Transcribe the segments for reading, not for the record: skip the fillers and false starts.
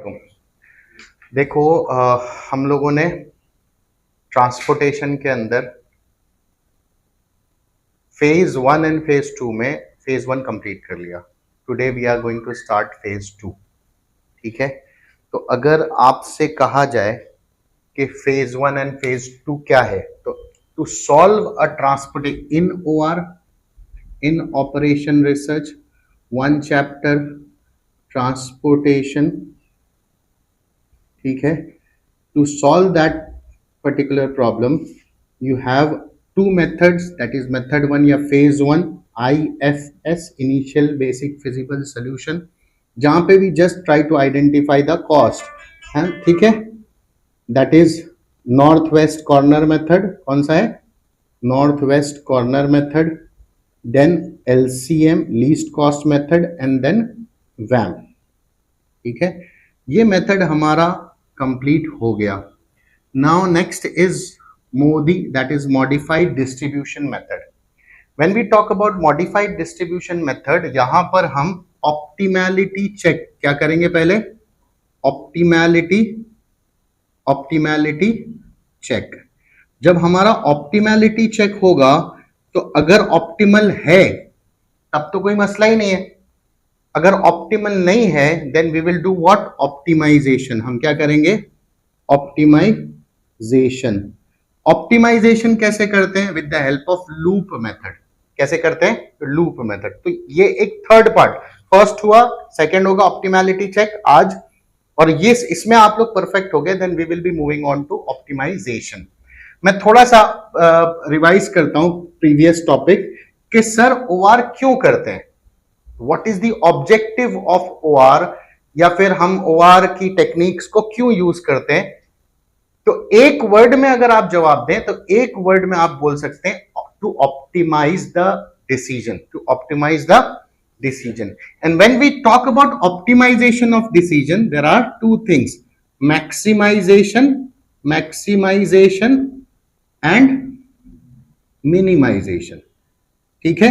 वालेकुम। देखो हम लोगों ने ट्रांसपोर्टेशन के अंदर फेज 1 एंड फेज 2 में फेज 1 कंप्लीट कर लिया। Today we are going to start phase 2। ठीक है, तो अगर आपसे कहा जाए कि फेज 1 एंड फेज 2 क्या है, तो to solve a transportation in OR in operation research one chapter transportation, ठीक है, to solve that particular problem you have two methods, that is method 1 या phase 1 IFS initial basic feasible solution, जहां पे we just try to identify the cost है, ठीक है, that is north west corner method. कौन सा है? North west corner method, then LCM least cost method and then VAM. ठीक है, ये मेथड हमारा कंप्लीट हो गया। Now next is MODI, that is modified distribution method. When we talk about modified distribution method, यहां पर हम ऑप्टिमैलिटी चेक क्या करेंगे? पहले ऑप्टिमैलिटी चेक। जब हमारा ऑप्टिमैलिटी चेक होगा तो अगर ऑप्टिमल है तब तो कोई मसला ही नहीं है, अगर ऑप्टिमल नहीं है then we will do what? Optimization. हम क्या करेंगे? ऑप्टिमाइजेशन। ऑप्टिमाइजेशन कैसे करते हैं? With the help of loop method. कैसे करते हैं? Loop method. तो ये एक थर्ड पार्ट, फर्स्ट हुआ, सेकंड होगा ऑप्टिमैलिटी चेक आज, और ये इसमें आप लोग परफेक्ट हो गए, then we will be moving on to optimization. मैं थोड़ा सा रिवाइज करता हूं प्रीवियस टॉपिक कि सर ओआर क्यों करते हैं, what is the objective of OR, या फिर हम ओआर की टेक्निक्स को क्यों यूज करते हैं। तो एक वर्ड में अगर आप जवाब दें तो एक वर्ड में आप बोल सकते हैं to optimize the decision, to optimize the decision. And when we talk about optimization of decision, there are two things: maximization and minimization. ठीक है,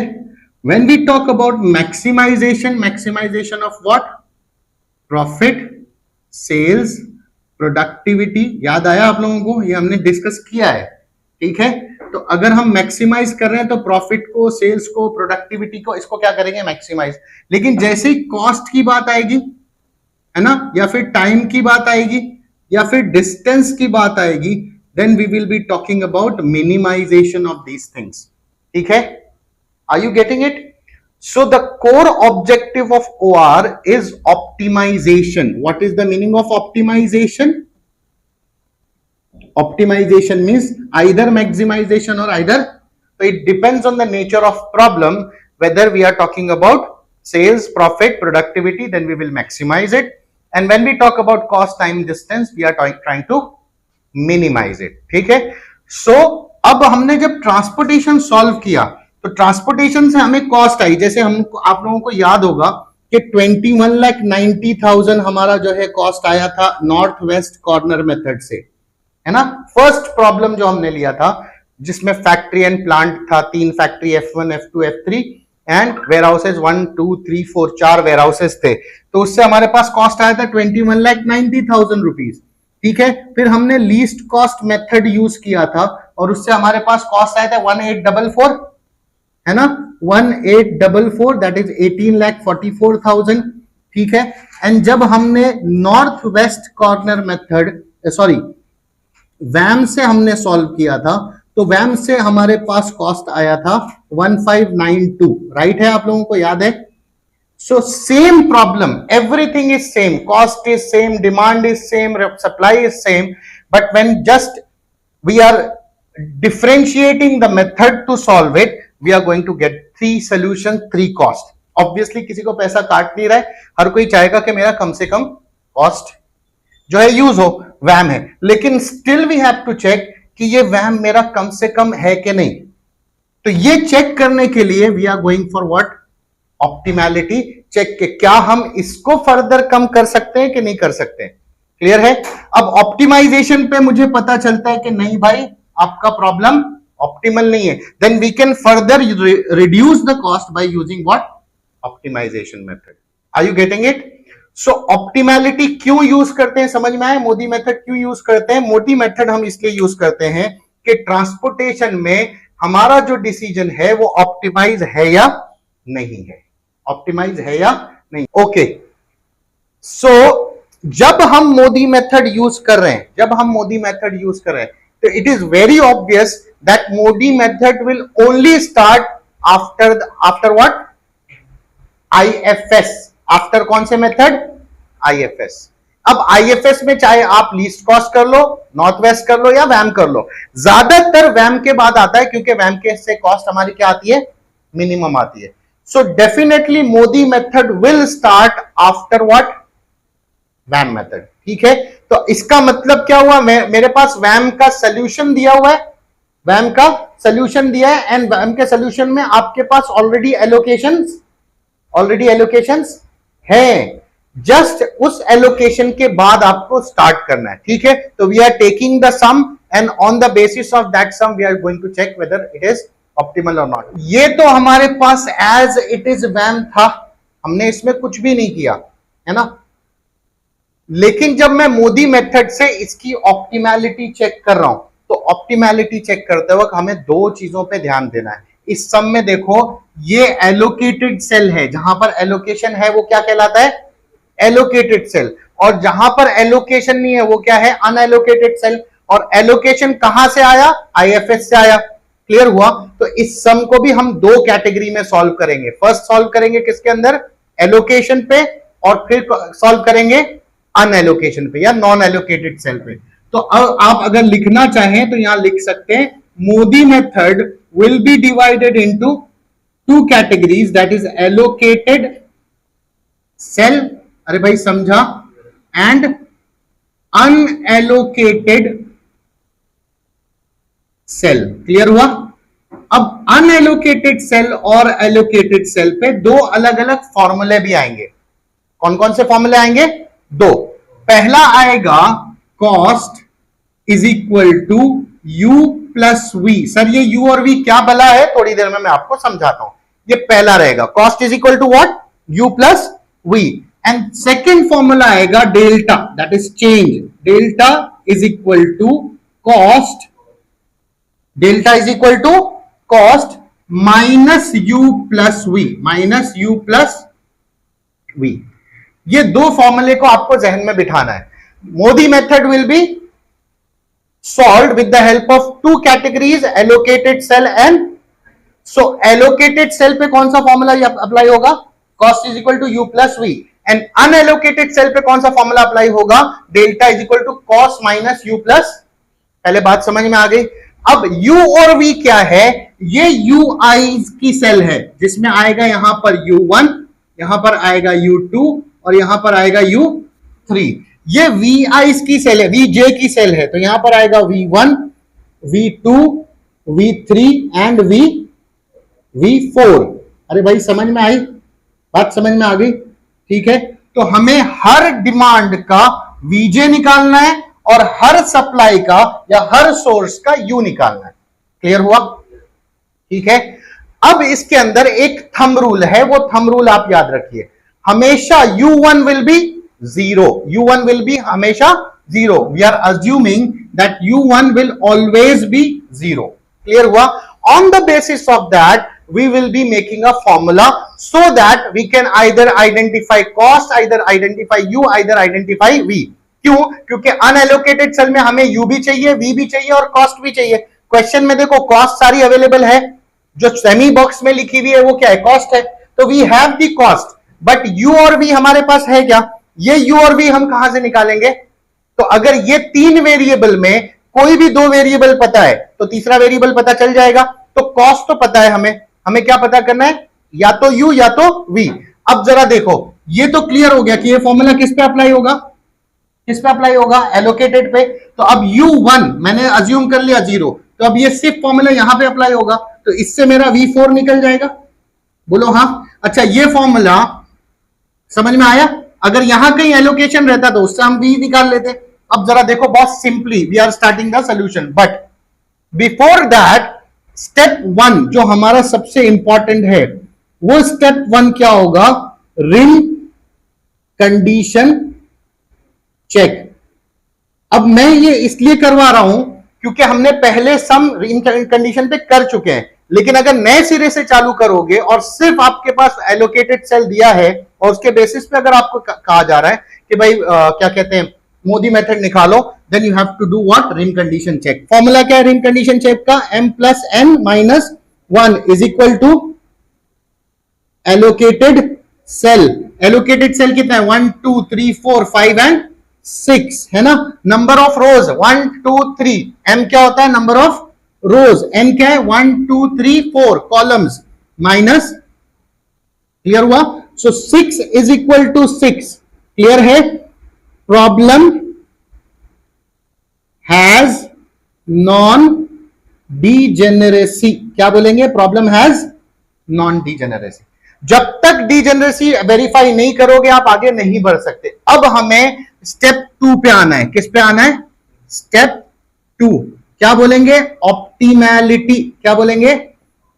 when we talk about maximization of what? Profit, sales, productivity. याद आया आप लोगों को? ये हमने discuss किया है। ठीक है, तो अगर हम मैक्सिमाइज कर रहे हैं तो प्रॉफिट को, सेल्स को, प्रोडक्टिविटी को, इसको क्या करेंगे? मैक्सिमाइज। लेकिन जैसे ही कॉस्ट की बात आएगी, है ना, या फिर टाइम की बात आएगी, या फिर डिस्टेंस की बात आएगी, then we will be talking about minimization of these things. ठीक है, are you getting it? So the core objective of OR is optimization. What is the meaning of optimization? Optimization means either maximization or either, so it depends on the nature of problem, whether we are talking about sales, profit, productivity, then we will maximize it, and when we talk about cost, time, distance, we are trying to minimize it. ठीक है, so अब हमने जब transportation solve किया तो transportation से हमें cost आई, जैसे हम आप लोगों को याद होगा कि 21,90,000 हमारा जो है कॉस्ट आया था नॉर्थ वेस्ट कॉर्नर मेथड से, है ना। फर्स्ट प्रॉब्लम जो हमने लिया था जिसमें फैक्ट्री एंड प्लांट था, 3 factory, F1, F2, F3 and warehouses 1 2 3 4 4 warehouses थे, तो उससे हमारे पास कॉस्ट आया था 21,90,000 रुपीज। ठीक है, फिर हमने लीस्ट कॉस्ट मेथड यूज किया था और उससे हमारे पास कॉस्ट आया था 1844, है ना, 1844, दैट इज 18,44,000। ठीक है, एंड जब हमने north west corner method, sorry VAM से हमने सॉल्व किया था, तो वैम से हमारे पास कॉस्ट आया था 1592। राइट है, आप लोगों को याद है? So same problem, everything is same, cost is same, demand is same, supply is same, but when just we are differentiating the method to solve it, we are going to get 3 solutions, 3 cost. Obviously किसी को पैसा काट नहीं रहा है, हर कोई चाहेगा कि मेरा कम से कम कॉस्ट जो है यूज हो, वैम है, लेकिन still we have to check कि ये वैम मेरा कम से कम है कि नहीं। तो ये चेक करने के लिए we are going for what? Optimality check के क्या हम इसको फर्दर कम कर सकते हैं कि नहीं कर सकते। क्लियर है? अब ऑप्टिमाइजेशन पे मुझे पता चलता है कि नहीं भाई आपका प्रॉब्लम ऑप्टिमल नहीं है, then we can further reduce the cost by using what? Optimization method. Are you getting it? So optimality क्यों यूज करते हैं, समझ में आए? मोदी मेथड क्यों यूज करते हैं? मोदी मेथड हम इसलिए यूज करते हैं कि ट्रांसपोर्टेशन में हमारा जो डिसीजन है वो ऑप्टिमाइज है या नहीं है, ऑप्टिमाइज है या नहीं। ओके, सो जब हम मोदी मेथड यूज कर रहे हैं, जब हम मोदी मेथड यूज कर रहे हैं, तो it is very obvious that Modi method will only start after what? IFS. After कौन से मेथड? आईएफएस। अब आईएफएस में चाहे आप लीस्ट कॉस्ट कर लो, नॉर्थ वेस्ट कर लो या वैम कर लो, ज्यादातर वैम के बाद आता है, क्योंकि वैम के से कॉस्ट हमारी क्या आती है? मिनिमम आती है। So definitely MODI method will start after what? VAM method. ठीक है, तो इसका मतलब क्या हुआ? मेरे पास वैम का सोल्यूशन दिया हुआ है, वैम का सोल्यूशन दिया है, एंड वैम के सोल्यूशन में आपके पास ऑलरेडी एलोकेशंस है। जस्ट उस एलोकेशन के बाद आपको स्टार्ट करना है। ठीक है, तो we are taking the sum and on the basis of that sum we are going to check whether it is optimal और नॉट। ये तो हमारे पास एज इट इज वैम था, हमने इसमें कुछ भी नहीं किया, है ना। लेकिन जब मैं मोदी मेथड से इसकी ऑप्टिमैलिटी चेक कर रहा हूं, तो ऑप्टिमैलिटी चेक करते वक्त हमें दो चीजों पे ध्यान देना है। इस सम में देखो, ये एलोकेटेड सेल है, जहां पर एलोकेशन है वो क्या कहलाता है? Allocated cell. और जहां पर एलोकेशन नहीं है वो क्या है? Unallocated cell. और एलोकेशन कहां से आया? आईएफएस से आया। क्लियर हुआ? तो इस सम को भी हम दो कैटेगरी में सॉल्व करेंगे। फर्स्ट सॉल्व करेंगे किसके अंदर? एलोकेशन पे, और फिर सॉल्व करेंगे अनएलोकेशन पे या नॉन एलोकेटेड सेल पे। तो अब आप अगर लिखना चाहें तो यहां लिख सकते हैं, MODI method will be divided into two categories, that is allocated cell, अरे भाई समझा, एंड अनएलोकेटेड सेल। क्लियर हुआ? अब अनएलोकेटेड सेल और एलोकेटेड सेल पे दो अलग अलग फॉर्मूले भी आएंगे। कौन कौन से फॉर्मूले आएंगे? दो। पहला आएगा cost is equal to you plus v. Sir ये यू और वी क्या भला है? थोड़ी देर में मैं आपको समझाता हूं। ये पहला रहेगा, cost is equal to what? U plus we. And second formula आएगा delta, that is change. Delta is equal to cost, delta is equal to cost minus you plus V, minus you plus V. ये दो फॉर्मूले को आपको जहन में बिठाना है। MODI method will be solved with the help of two categories, allocated cell and, so allocated cell पे कौन सा फॉर्मूला अप्लाई होगा? Cost is equal to you plus we. And unallocated cell पे कौन सा फॉर्मूला अप्लाई होगा? Delta is equal to cost minus you plus. पहले बात समझ में आ गई? अब u और v क्या है? ये ui की सेल है, जिसमें आएगा यहां पर u1, यहां पर आएगा u2 और यहां पर आएगा u3। ये vi की सेल है, vj की सेल है, तो यहां पर आएगा v1, v2, v3 and v4। अरे भाई समझ में आई बात? समझ में आ गई? ठीक है, तो हमें हर डिमांड का vj निकालना है और हर सप्लाई का या हर सोर्स का यू निकालना है। क्लियर हुआ? ठीक है, अब इसके अंदर एक थंब रूल है, वो थंब रूल आप याद रखिए। हमेशा u1 विल बी जीरो, u1 विल बी हमेशा जीरो। We are assuming that u1 will always be zero. Clear हुआ? On the basis of that we will be making a formula so that we can either identify cost, either identify u, either identify v। क्यों? क्योंकि unallocated cell में हमें u भी चाहिए, v भी चाहिए और कॉस्ट भी चाहिए। क्वेश्चन में देखो कॉस्ट सारी अवेलेबल है, जो सेमी बॉक्स में लिखी हुई है वो क्या है? कॉस्ट है। तो we have the cost, but u और v हमारे पास है क्या? ये u और v हम कहां से निकालेंगे? तो अगर ये तीन वेरिएबल में कोई भी दो वेरिएबल पता है तो तीसरा वेरिएबल पता चल जाएगा। तो कॉस्ट तो पता है हमें क्या पता करना है? या तो u या तो v। अब जरा देखो, ये तो क्लियर हो गया कि ये फॉर्मूला किस पे अप्लाई होगा? किस पे अप्लाई होगा? एलोकेटेड पे। तो अब u1 मैंने अज्यूम कर लिया जीरो, तो अब ये सिर्फ फॉर्मूला यहां पे अप्लाई होगा, तो इससे मेरा v4 निकल जाएगा। बोलो हाँ। अच्छा, ये फॉर्मूला समझ में आया? अगर यहां कहीं एलोकेशन रहता तो उससे हम v निकाल लेते। अब जरा देखो, बहुत simply we are starting the solution, but before that step one जो हमारा सबसे इंपॉर्टेंट है, वो स्टेप वन क्या होगा? Rim condition check. अब मैं ये इसलिए करवा रहा हूं क्योंकि हमने पहले सम इन कंडीशन पे कर चुके हैं, लेकिन अगर नए सिरे से चालू करोगे और सिर्फ आपके पास एलोकेटेड सेल दिया है और उसके बेसिस पे अगर आपको कहा जा रहा है कि भाई क्या कहते हैं मोदी मेथड निकालो, then you have to do what, rim condition check. Formula क्या है रिम कंडीशन चेक का, m plus n minus 1 is equal to allocated cell. Allocated cell कितना है, 1 2 3 4 5 एंड 6 है ना। नंबर ऑफ रोज 1 2 3, m क्या होता है, नंबर ऑफ रोज, n क्या है 1 2 3 4 कॉलम्स माइनस, क्लियर हुआ। सो 6 इज इक्वल टू 6, क्लियर है। प्रॉब्लम हैज नॉन डीजेनरेसी, क्या बोलेंगे, प्रॉब्लम हैज नॉन डीजेनरेसी। जब तक डीजेनरेसी वेरीफाई नहीं करोगे आप आगे नहीं बढ़ सकते। अब हमें स्टेप 2 पे आना है। किस पे आना है, स्टेप 2, क्या बोलेंगे, ऑप्टिमैलिटी। क्या बोलेंगे,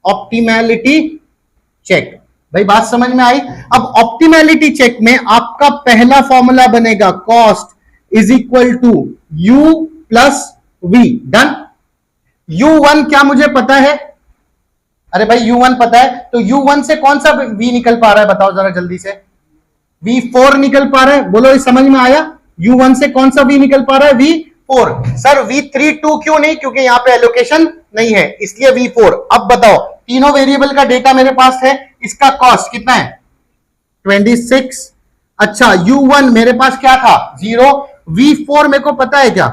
ऑप्टिमैलिटी चेक। भाई बात समझ में आई। अब ऑप्टिमैलिटी चेक में आपका पहला फॉर्मूला बनेगा cost is equal to you plus v. Done. U1 क्या मुझे पता है, अरे भाई U1 पता है, तो U1 से कौन सा V निकल पा रहा है बताओ जरा जल्दी से, V4 निकल पा रहा है, बोलो ये समझ में आया। U1 से कौन सा V निकल पा रहा है, V4। सर V32 क्यों नहीं, क्योंकि यहां पे एलोकेशन नहीं है इसलिए V4। अब बताओ तीनों वेरिएबल का डेटा मेरे पास है, इसका कॉस्ट कितना है 26। अच्छा U1 मेरे पास क्या था 0, V4 मेरे को पता है क्या,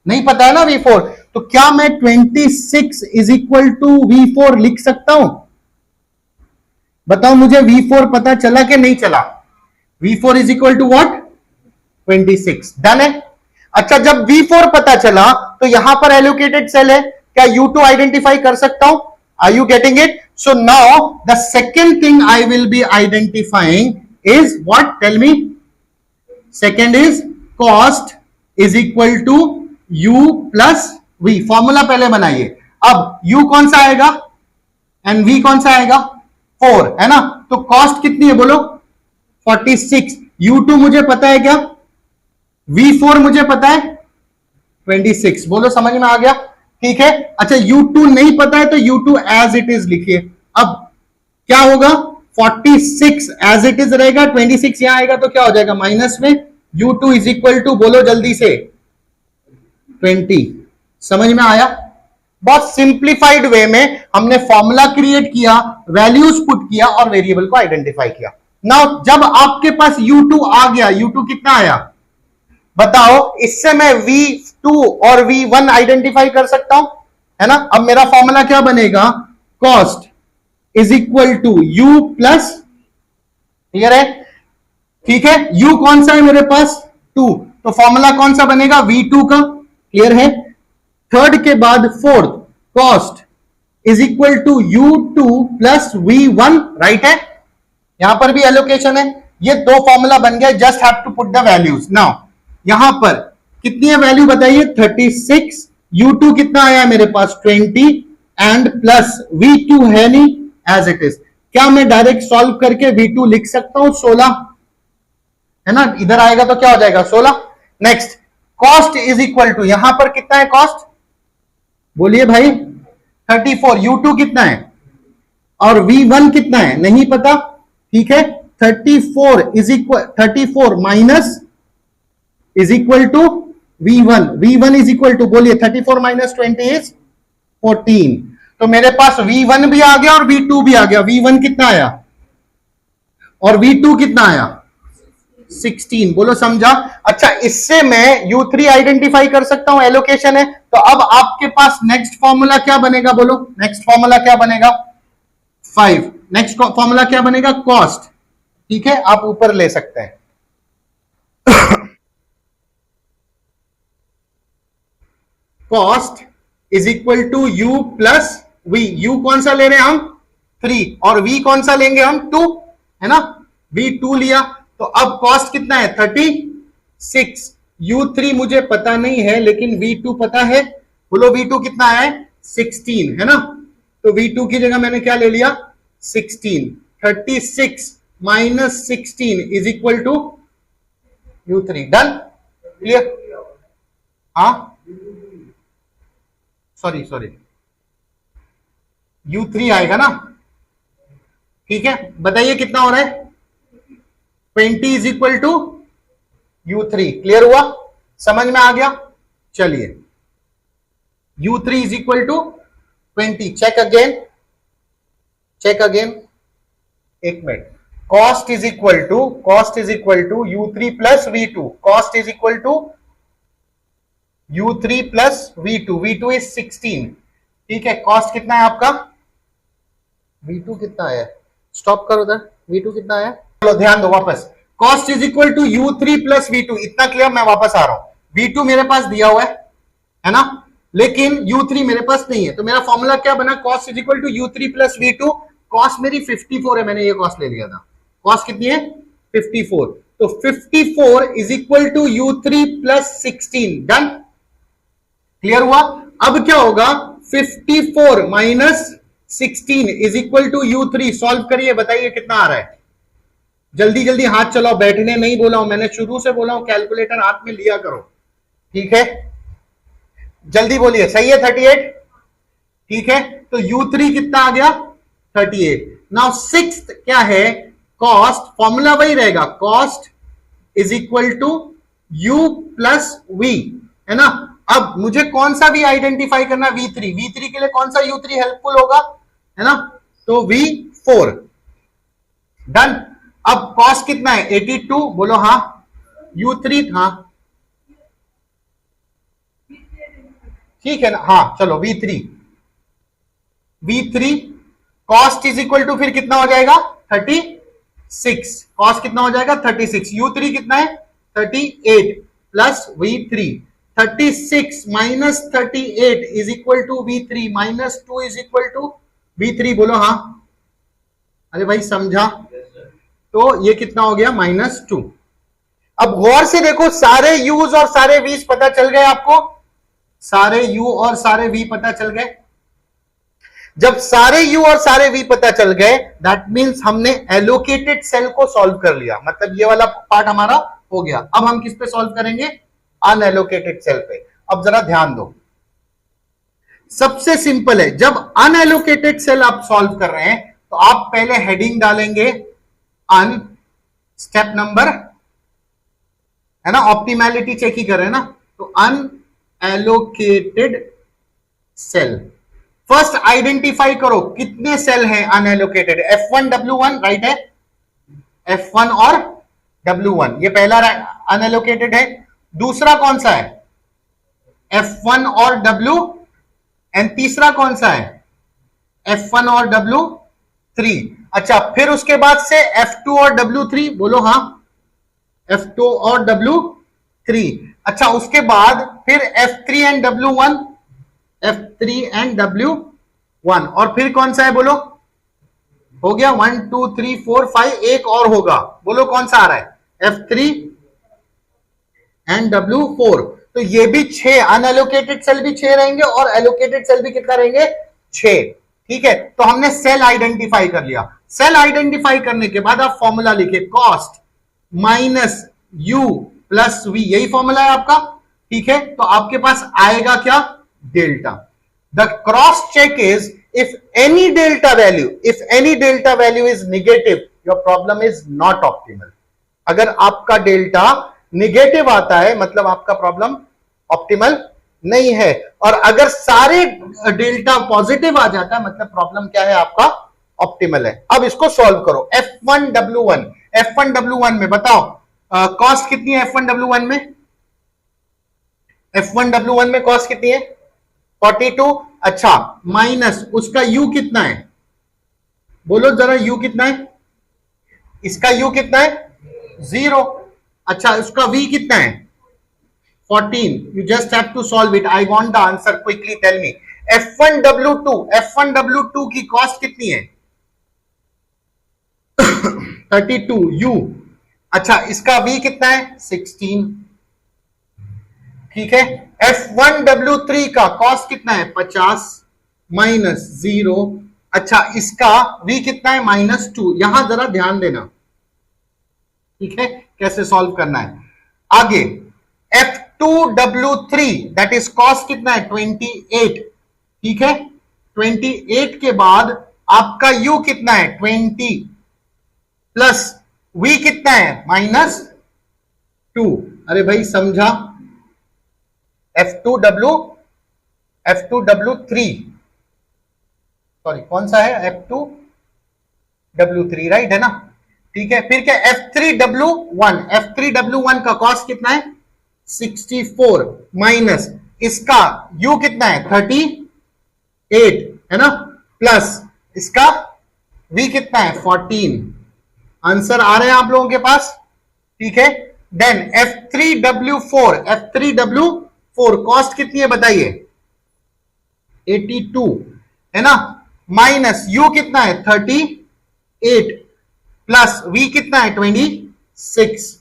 नहीं पता है ना V4, तो क्या मैं 26 इज इक्वल टू V4 लिख सकता हूं, बताओ मुझे V4 पता चला कि नहीं चला। V4 is equal to what 26। Done है। अच्छा जब V4 पता चला तो यहां पर एलोकेटेड सेल है, क्या U2 आइडेंटिफाई कर सकता हूं, are you getting it. So now the second thing I will be identifying is what, tell me. Second is cost is equal to U plus V। Formula पहले बनाइए। अब U कौन सा आएगा एंड V कौन सा आएगा 4 है ना, तो कॉस्ट कितनी है बोलो 46। U2 मुझे पता है क्या, V4 मुझे पता है 26, बोलो समझ में आ गया, ठीक है। अच्छा U2 नहीं पता है तो U2 एज इट इज लिखिए। अब क्या होगा 46 एज इट इज रहेगा, 26 यहां आएगा तो क्या हो जाएगा माइनस में, U2 इज इक्वल टू बोलो जल्दी से 20। समझ में आया। बहुत सिंप्लीफाइड वे में हमने फॉर्मूला क्रिएट किया, वैल्यूज पुट किया और वेरिएबल को आइडेंटिफाई किया। नाउ जब आपके पास U2 आ गया, U2 कितना आया बताओ, इससे मैं V2 और V1 आइडेंटिफाई कर सकता हूं, है ना। अब मेरा फॉर्मूला क्या बनेगा, cost is equal to U plus, clear है, ठीक है। U कौन सा है मेरे पास 2, तो फॉर्मूला कौन सा बनेगा V2 का, क्लियर है। थर्ड के बाद fourth, cost is equal to U2 plus V1, right है। यहां पर भी एलोकेशन है, ये दो फॉर्मूला बन गया, just have to put the values. Now यहां पर कितनी है वैल्यू बताइए 36, U2 कितना आया मेरे पास 20 एंड प्लस V2 है नहीं एज इट इज। क्या मैं डायरेक्ट सॉल्व करके V2 लिख सकता हूं 16, है ना, इधर आएगा तो क्या हो जाएगा 16। Next cost is equal to, यहां पर कितना है कॉस्ट बोलिए भाई 34, U2 कितना है और V1 कितना है नहीं पता, ठीक है। 34 is equal 34 minus is equal to V1, V1 is equal to बोलिए 34 माइनस 20 इज 14। तो मेरे पास V1 भी आ गया और V2 भी आ गया। V1 कितना आया और V2 कितना आया 16, बोलो समझा। अच्छा इससे मैं U3 आइडेंटिफाई कर सकता हूं, एलोकेशन है। तो अब आपके पास नेक्स्ट फॉर्मूला क्या बनेगा बोलो, नेक्स्ट फॉर्मूला क्या बनेगा 5। नेक्स्ट फॉर्मूला क्या बनेगा कॉस्ट, ठीक है, आप ऊपर ले सकते हैं। Cost is equal to U plus V। U कौन सा ले रहे हैं हम 3 और V कौन सा लेंगे हम 2, है ना, V2 लिया। तो अब कॉस्ट कितना है 36, U3 मुझे पता नहीं है लेकिन V2 पता है, बोलो V2 कितना है 16, है ना। तो V2 की जगह मैंने क्या ले लिया 16, 36 -16 is equal to U3। Done, clear? हाँ, सॉरी U3 आएगा ना, ठीक है। बताइए कितना हो रहा है? 20 is equal to U3। Clear हुआ? समझ में आ गया? चलिए, U3 is equal to 20। Check again, एक minute. Cost is equal to U3 plus V2। Cost is equal to U3 plus V2। V2 is 16, ठीक है। कॉस्ट कितना है आपका? V2 कितना है? स्टॉप करो उधर। V2 कितना है? चलो ध्यान दो वापस। Cost is equal to U3 plus V2। इतना क्लियर? मैं वापस आ रहा हूं। V2 मेरे पास दिया हुआ है ना, लेकिन U3 मेरे पास नहीं है, तो मेरा फॉर्मूला क्या बना? Cost is equal to U3 plus V2। Cost मेरी 54 है, मैंने ये कॉस्ट ले लिया था। कॉस्ट कितनी है? 54। तो 54 is equal to U3 plus 16। Done, clear हुआ? अब क्या होगा? 54 minus 16 is equal to U3। Solve करिए, बताइए कितना आ रहा है। जल्दी जल्दी हाथ चलाओ, बैठने नहीं बोला हूं मैंने, शुरू से बोला हूं कैलकुलेटर हाथ में लिया करो, ठीक है। जल्दी बोलिए। सही है? 38, ठीक है। तो U3 कितना आ गया? 38। नाउ सिक्स्थ क्या है? कॉस्ट, फॉर्मूला वही रहेगा, cost is equal to U plus V, है ना। अब मुझे कौन सा भी आइडेंटिफाई करना? V3। V3 के लिए कौन सा U3 हेल्पफुल होगा, है ना, तो V4। डन। अब कॉस्ट कितना है? 82। बोलो हाँ। U3 था, ठीक है ना। हाँ चलो, V3 cost is equal to फिर कितना हो जाएगा? 36। कॉस्ट कितना हो जाएगा? 36। U3 कितना है? 38 plus V3। 36 minus 38 is equal to V3 minus 2 is equal to V3। बोलो हाँ। अरे भाई समझा? तो ये कितना हो गया? -2। अब गौर से देखो, सारे यूज और सारे वीज पता चल गए आपको? सारे यू और सारे वी पता चल गए? जब सारे यू और सारे वी पता चल गए, दैट मींस हमने एलोकेटेड सेल को सॉल्व कर लिया, मतलब ये वाला पार्ट हमारा हो गया। अब हम किस पे सॉल्व करेंगे? अनएलोकेटेड सेल पे। अब जरा ध्यान दो, सबसे सिंपल है, जब अनएलोकेटेड सेल आप सॉल्व कर रहे हैं तो आप पहले हेडिंग डालेंगे अन, स्टेप नंबर, है ना, ऑप्टिमैलिटी चेक ही कर रहे हैं ना, तो अनएलोकेटेड सेल। फर्स्ट आइडेंटिफाई करो कितने सेल हैं अनएलोकेटेड। F1 W1 राइट है, F1 और W1 ये पहला अनएलोकेटेड है। दूसरा कौन सा है? F1 और W, एंड तीसरा कौन सा है? F1 और W3। अच्छा, फिर उसके बाद से F2 और W3। बोलो हाँ, F2 और W3। अच्छा, उसके बाद फिर F3 and W1, F3 and W1, और फिर कौन सा है? बोलो। हो गया 1 2 3 4 5, एक और होगा, बोलो कौन सा आ रहा है? F3 and W4। तो ये भी 6 अनएलोकेटेड सेल भी 6 रहेंगे और एलोकेटेड सेल भी कितना रहेंगे? 6। ठीक है, तो हमने सेल आइडेंटिफाई कर लिया। सेल आइडेंटिफाई करने के बाद आप फॉर्मूला लिखे, cost minus you plus V, यही फॉर्मूला है आपका। ठीक है, तो आपके पास आएगा क्या? Delta. The cross check is if any delta value is negative, your problem is not optimal. अगर आपका डेल्टा निगेटिव आता है मतलब आपका प्रॉब्लम ऑप्टिमल नहीं है, और अगर सारे डेल्टा पॉजिटिव आ जाता है मतलब प्रॉब्लम क्या है? आपका ऑप्टिमल है। अब इसको सॉल्व करो। F1 W1 में बताओ कॉस्ट कितनी है? F1 W1 में कॉस्ट कितनी है? 42। अच्छा, माइनस उसका यू कितना है? बोलो जरा, यू कितना है? इसका यू कितना है? 0। अच्छा, उसका वी कितना है? 14। You just have to solve it. I want the answer, quickly tell me. F1 W2 की कॉस्ट कितनी है? 32 यू। अच्छा, इसका वी कितना है? 16। ठीक है, F1 W3 का कॉस्ट कितना है? 50 माइनस 0। अच्छा, इसका V कितना है? -2। यहां जरा ध्यान देना, ठीक है, कैसे सॉल्व करना है आगे। F2W3 दैट इज कॉस्ट कितना है 28, ठीक है। 28 के बाद आपका U कितना है 20 प्लस V कितना है -2। अरे भाई समझा, F2W3 सॉरी कौन सा है F2W3 राइट है ना, ठीक है। फिर क्या F3W1 का कॉस्ट कितना है 64 माइनस इसका U कितना है 38 है ना, प्लस इसका V कितना है 14। आंसर आ रहे हैं आप लोगों के पास, ठीक है। देन F3W4 कॉस्ट कितनी है बताइए 82 है ना, माइनस U कितना है 38 प्लस V कितना है 26,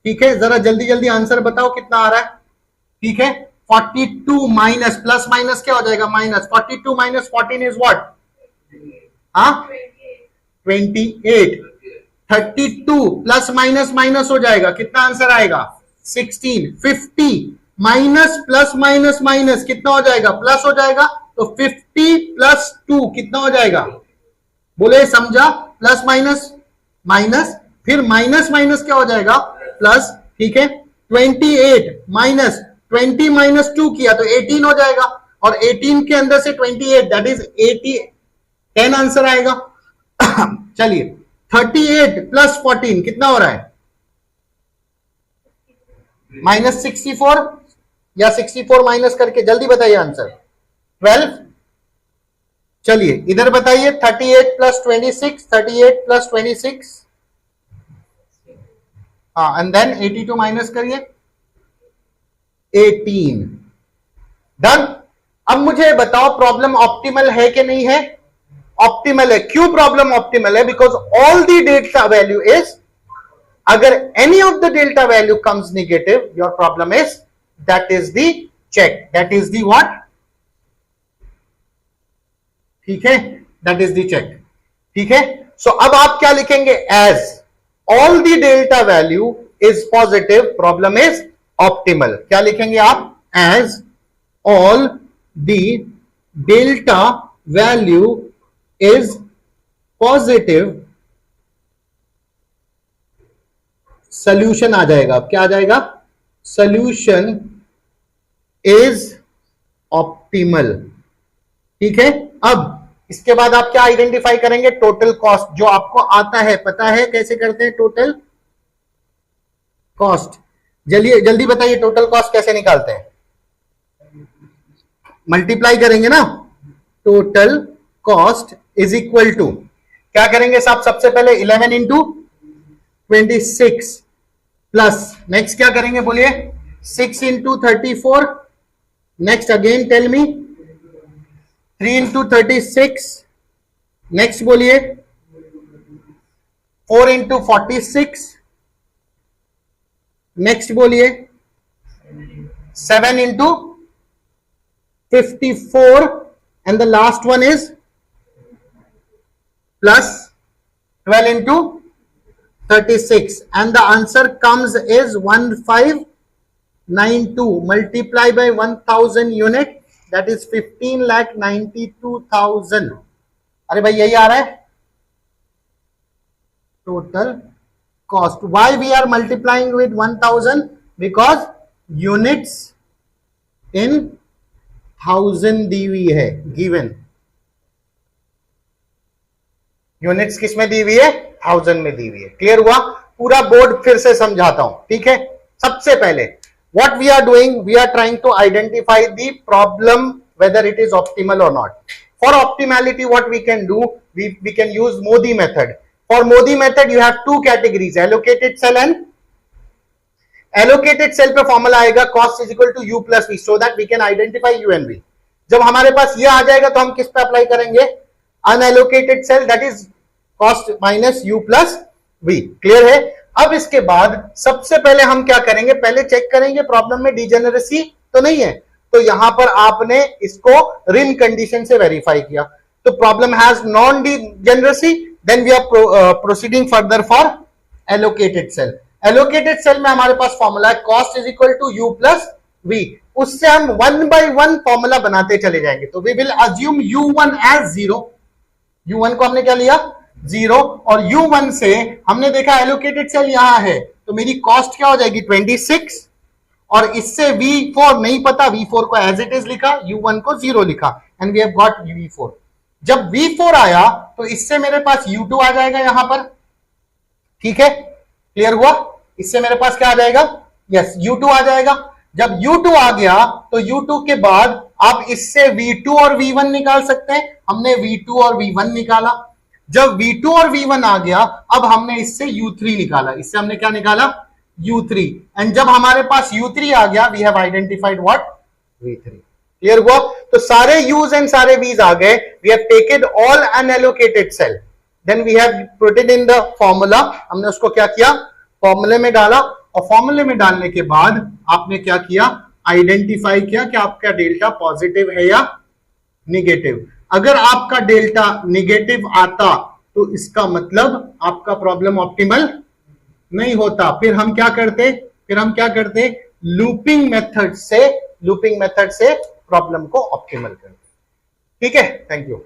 ठीक है। जरा जल्दी जल्दी आंसर बताओ कितना आ रहा है, ठीक है। 42 माइनस प्लस माइनस क्या हो जाएगा माइनस, 42 माइनस 14 इज व्हाट, हाँ 28। 32 प्लस माइनस माइनस हो जाएगा, कितना आंसर आएगा 16। 50 माइनस प्लस माइनस माइनस कितना हो जाएगा प्लस हो जाएगा, तो 50 प्लस 2 कितना हो जाएगा, बोले समझा, प्लस माइनस माइनस फिर माइनस माइनस क्या हो जाएगा प्लस, ठीक है। 28 माइनस 20 माइनस 2 किया तो 18 हो जाएगा, और 18 के अंदर से 28 दैट इज 80, 10 आंसर आएगा। चलिए 38 प्लस 14 कितना हो रहा है -64, या 64 माइनस करके जल्दी बताइए आंसर 12। चलिए इधर बताइए 38 प्लस 26, 38 प्लस 26, हाँ एंड देन 82 माइनस करिए 18, डन। अब मुझे बताओ प्रॉब्लम ऑप्टिमल है कि नहीं है, ऑप्टिमल है। क्यों प्रॉब्लम ऑप्टिमल है, because all the delta value is, अगर any of the delta value comes negative your problem is, that is the check, that is the what, ठीक है, दैट इज द चेक, ठीक है। सो अब आप क्या लिखेंगे, as all the delta value is positive problem is optimal. क्या लिखेंगे आप, as all the delta value is positive, solution आ जाएगा। अब क्या आ जाएगा, सोल्यूशन इज ऑप्टिमल, ठीक है। अब इसके बाद आप क्या आइडेंटिफाई करेंगे, टोटल कॉस्ट, जो आपको आता है, पता है कैसे करते हैं टोटल कॉस्ट, जल्दी जल्दी बताइए टोटल कॉस्ट कैसे निकालते हैं, मल्टीप्लाई करेंगे ना, total cost is equal to, क्या करेंगे साहब, सबसे पहले 11 इंटू 26 प्लस, नेक्स्ट क्या करेंगे बोलिए 6 into 34, next again tell me 3 into 36, next बोलिए 4 इंटू 46, नेक्स्ट बोलिए 7 into 54, and the last one is plus 12 into 36, and the answer comes is 1592 multiply by 1000 unit, that is 15,92,000। अरे भाई यही आ रहा है total cost. why we are multiplying with 1000, because units in 1000 दी हुई है, given units किस में दी हुई है 1000 में दी हुई है। क्लियर हुआ, पूरा बोर्ड फिर से समझाता हूं, ठीक है। सबसे पहले what we are doing, we are trying to identify the problem whether it is optimal और not. For optimality what we can do, we can use MODI method. For MODI method you have two categories, allocated cell and, allocated cell पे formula आएगा cost is equal to you plus V, so that we can identify U and V. जब हमारे पास ये आ जाएगा तो हम किस पे अप्लाई करेंगे, unallocated cell, that is cost minus you plus V. Clear है। अब इसके बाद सबसे पहले हम क्या करेंगे, पहले चेक करेंगे प्रॉब्लम में डिजेनरेसी तो नहीं है, तो यहां पर आपने इसको रिम कंडीशन से वेरीफाई किया, तो problem has non degeneracy, then we are proceeding further for allocated cell. Allocated cell में हमारे पास फॉर्मूला है cost is equal to you plus V. उससे हम 1 by 1 फॉर्मूला बनाते चले जाएंगे। तो we will assume U1 as 0। U1 को हमने क्या लिया 0, और U1 से हमने देखा एलोकेटेड सेल यहां है, तो मेरी कॉस्ट क्या हो जाएगी 26, और इससे V4 नहीं पता, V4 को एज इट इज लिखा, U1 को 0 लिखा, and we have got V4। जब V4 आया तो इससे मेरे पास U2 आ जाएगा यहां पर, ठीक है, क्लियर हुआ? इससे मेरे पास क्या आ जाएगा, यस U2 आ जाएगा। जब U2 आ गया तो U2 के बाद आप इससे V2 और V1 निकाल सकते हैं। हमने V2 और V1 निकाला। जब V2 और V1 आ गया, अब हमने इससे U3 निकाला। इससे हमने क्या निकाला U3, एंड जब हमारे पास U3 आ गया, we have identified what V3। Clear हुआ? तो सारे U's एंड सारे V's आ गए। We have taken all unallocated cell, then we have put it in the formula. हमने उसको क्या किया, फॉर्मूले में डाला, और फॉर्मूले में डालने के बाद आपने क्या किया, आइडेंटिफाई किया कि आपका डेल्टा पॉजिटिव है या निगेटिव। अगर आपका डेल्टा निगेटिव आता तो इसका मतलब आपका प्रॉब्लम ऑप्टिमल नहीं होता। फिर हम क्या करते, लूपिंग मेथड से प्रॉब्लम को ऑप्टिमल करते। ठीक है, थैंक यू।